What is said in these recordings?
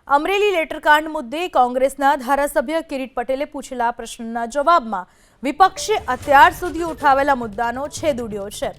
અમરેલી લેટરકાંડ મુદ્દે કોંગ્રેસના ધારાસભ્ય કિરીટ પટેલે પૂછેલા પ્રશ્નના જવાબમાં વિપક્ષે અત્યાર સુધી ઉઠાવેલા મુદ્દાનો છેદ ઉડ્યો છે।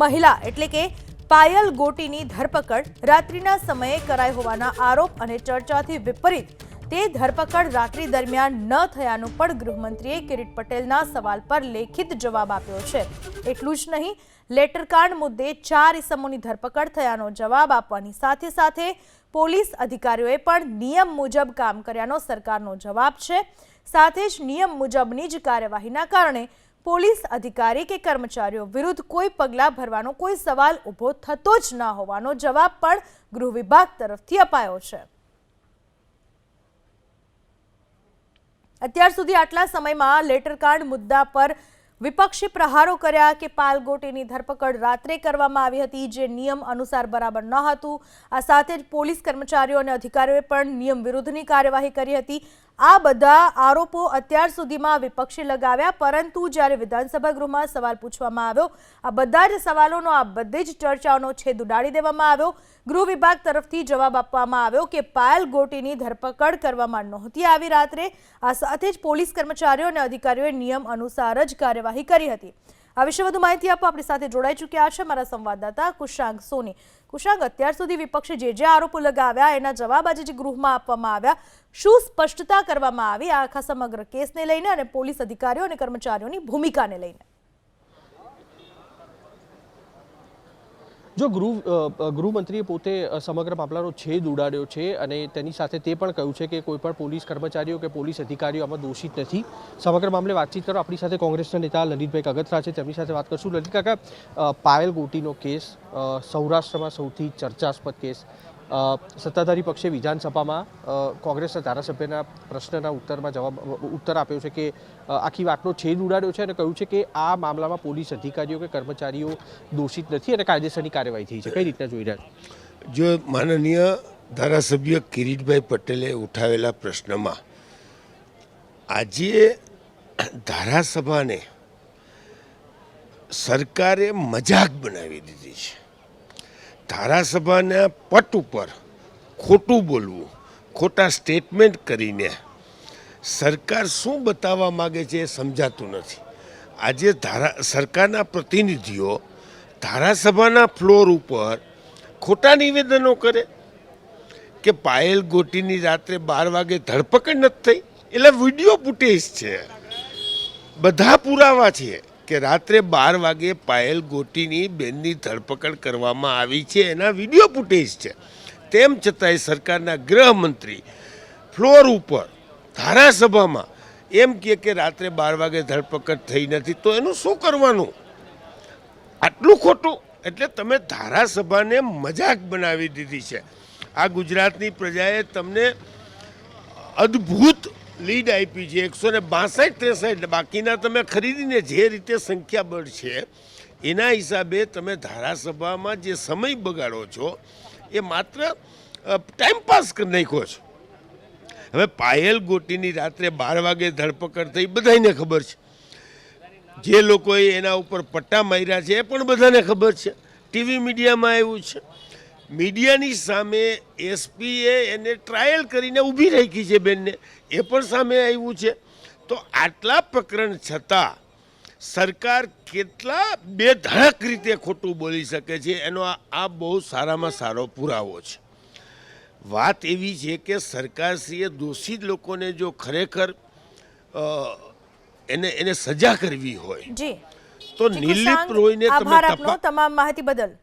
મહિલા એટલે કે પાયલ ગોટીની ધરપકડ રાત્રિના સમયે કરાઈ હોવાના આરોપ અને ચર્ચાથી વિપરીત તે ધરપકડ રાત્રિ દરમિયાન ન થયાનું પણ ગૃહમંત્રીએ કિરીટ પટેલના સવાલ પર લેખિત જવાબ આપ્યો છે। એટલું જ નહીં, લેટરકાંડ મુદ્દે 4 ઇસમોની ધરપકડ થયાનો જવાબ આપવાની સાથે સાથે પોલીસ અધિકારીઓએ પણ નિયમ મુજબ કામ કર્યાનો સરકારનો જવાબ છે। સાથે જ નિયમ મુજબની જ કાર્યવાહીના કારણે પોલીસ અધિકારી કે કર્મચારીઓ વિરુદ્ધ કોઈ પગલાં ભરવાનો કોઈ સવાલ ઊભો થતો જ ન હોવાનો જવાબ પણ ગૃહ વિભાગ તરફથી અપાયો છે। અત્યાર સુધી આટલા સમયમાં લેટરકાંડ મુદ્દા પર વિપક્ષે પ્રહારો કર્યા કે પાયલ ગોટીની ધરપકડ રાત્રે કરવામાં આવી હતી, જે નિયમ અનુસાર બરાબર ન હતું। આ સાથે જ પોલીસ કર્મચારીઓ અને અધિકારીઓએ પણ નિયમ વિરુદ્ધની કાર્યવાહી કરી હતી। આ બધા આરોપો અત્યાર સુધીમાં વિપક્ષે લગાવ્યા, પરંતુ જ્યારે વિધાનસભા ગૃહમાં સવાલ પૂછવામાં આવ્યો, આ બધા જ સવાલોનો આ બધી જ ચર્ચાઓનો છેદ ઉડાડી દેવામાં આવ્યો। ગૃહ વિભાગ તરફથી જવાબ આપવામાં આવ્યો કે પાયલ ગોટીની ધરપકડ કરવામાં નહોતી આવી રાત્રે। આ સાથે જ પોલીસ કર્મચારીઓ અને અધિકારીઓએ નિયમ અનુસાર જ કાર્યવાહી કરી હતી। આ વિશે વધુ માહિતી આપવા આપણી સાથે જોડાઈ ચૂક્યા છે મારા સંવાદદાતા કુશાંક સોની। કુશાંક, અત્યાર સુધી વિપક્ષે જે આરોપો લગાવ્યા એના જવાબ આજે જે ગૃહમાં આપવામાં આવ્યા, શું સ્પષ્ટતા કરવામાં આવી આખા સમગ્ર કેસને લઈને અને પોલીસ અધિકારીઓ અને કર્મચારીઓની ભૂમિકાને લઈને? જો ગૃહમંત્રીએ પોતે સમગ્ર મામલાનો છેદ ઉડાડ્યો છે અને તેની સાથે તે પણ કહ્યું છે કે કોઈ પણ પોલીસ કર્મચારીઓ કે પોલીસ અધિકારીઓ આમાં દોષિત નથી। સમગ્ર મામલે વાતચીત કરો આપણી સાથે કોંગ્રેસના નેતા લલિતભાઈ કગથરા છે, તેમની સાથે વાત કરશું। લલિત કાકા, પાયલ ગોટીનો કેસ સૌરાષ્ટ્રમાં સૌથી ચર્ચાસ્પદ કેસ, સત્તાધારી પક્ષે વિધાનસભામાં કોંગ્રેસના ધારાસભ્યના પ્રશ્નના ઉત્તર આપ્યો છે કે આખી વાતનો છેદ ઉડાડ્યો છે અને કહ્યું છે કે આ મામલામાં પોલીસ અધિકારીઓ કે કર્મચારીઓ દોષિત નથી અને કાયદેસરની કાર્યવાહી થઈ છે। કઈ રીતના જોઈ રહ્યા છો? જો માનનીય ધારાસભ્ય કિરીટભાઈ પટેલે ઉઠાવેલા પ્રશ્નમાં આજે ધારાસભાને સરકારે મજાક બનાવી દીધી છે। ધારાસભાના પટ ઉપર ખોટું બોલવું, ખોટા સ્ટેટમેન્ટ કરીને સરકાર શું બતાવવા માગે છે એ સમજાતું નથી। આજે સરકારના પ્રતિનિધિઓ ધારાસભાના ફ્લોર ઉપર ખોટા નિવેદનો કરે કે પાયલ ગોટીની રાત્રે 12 વાગે ધરપકડ નથી થઈ, એટલે વિડીયો ફૂટેજ છે, બધા પુરાવા છે કે રાત્રે 12 વાગે પાયલ ગોટીની બેનની ધરપકડ કરવામાં આવી છે, એના વિડીયો ફૂટેજ છે। તેમ છતાંય સરકારના ગૃહમંત્રી ફ્લોર ઉપર ધારાસભામાં એમ કહે કે રાત્રે 12 વાગે ધરપકડ થઈ નથી, તો એનું શું કરવાનું? આટલું ખોટું! એટલે તમે ધારાસભાને મજાક બનાવી દીધી છે। આ ગુજરાતની પ્રજાએ તમને અદ્ભુત લીડ આપી છે, 162-63, બાકીના તમે ખરીદીને જે રીતે સંખ્યાબળ છે એના હિસાબે તમે ધારાસભામાં જે સમય બગાડો છો એ માત્ર ટાઈમપાસ કરી નાખ્યો છો। હવે પાયલ ગોટીની રાત્રે 12 વાગે ધરપકડ થઈ બધાને ખબર છે, જે લોકોએ એના ઉપર પટ્ટા માર્યા છે એ પણ બધાને ખબર છે, ટીવી મીડિયામાં આવ્યું છે। મીડિયાની સામે એસપીએ એને ટ્રાયલ કરીને ઊભી રાખી છે બેનને, એ પણ સામે આવ્યું છે। તો આટલા પ્રકરણ છતાં સરકાર કેટલા બેધડક રીતે ખોટું બોલી શકે છે એનો આ બહુ સારામાં સારો પુરાવો છે। વાત એવી છે કે સરકારશ્રીએ દોષિત લોકોને જો ખરેખર એને સજા કરવી હોય તો નિર્લિપ્ત રોઈને આભાર આપનો તમામ માહિતી બદલ।